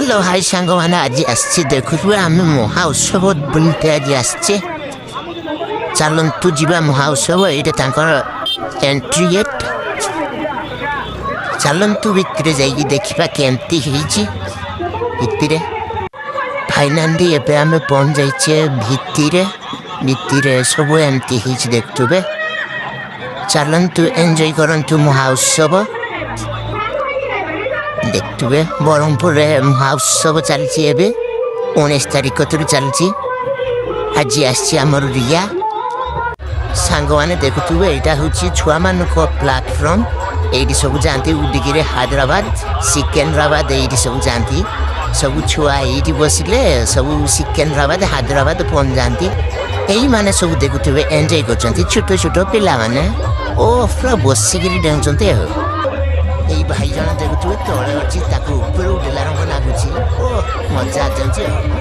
hello hi ସାଙ୍ଗମାନେ ଆଜି ଆସିଛି ଦେଖୁଥିବେ ଆମେ ମହାଉତ୍ସବ ବୁଲିତେ ଆଜି ଆସିଛେ ଚାଲନ୍ତୁ ଯିବା ମହାଉତ୍ସବ ଏଇଟା ତାଙ୍କର ଏଣ୍ଟ୍ରି ଗେଟ୍ ଚାଲନ୍ତୁ ଭିତରେ ଯାଇକି ଦେଖିବା କେମିତି ହେଇଛି ଭିତରେ ଫାଇନାଲି ଏବେ ଆମେ ପହଞ୍ଚି ଯାଇଛେ ଭିତରେ ସବୁ ଏମିତି ହେଇଛି ଦେଖୁଥିବେ ଚାଲନ୍ତୁ ଏନ୍ଜୟ କରନ୍ତୁ ମହାଉତ୍ସବ देखुए ब्रह्मपुर महोत्सव चलती 19 तारिख चलती आज आमर रिया सांग मैंने देखुए यहाँ हूँ छुआ मान प्लाटफर्म ये सब जाती उड़िकी हैदराबाद सिकंदराबाद ये सब जाती सब छुआ ये बसिले सब सिकंदराबाद हैदराबाद पहुँच जाती यही मैंने सब देखुए एंजॉय कर छोट छोट पिला माने ओ पूरा बसिक डेउंट भाई जन देखुए तले अच्छी ऊपर उठेला रंग लगुच ओ मजा आ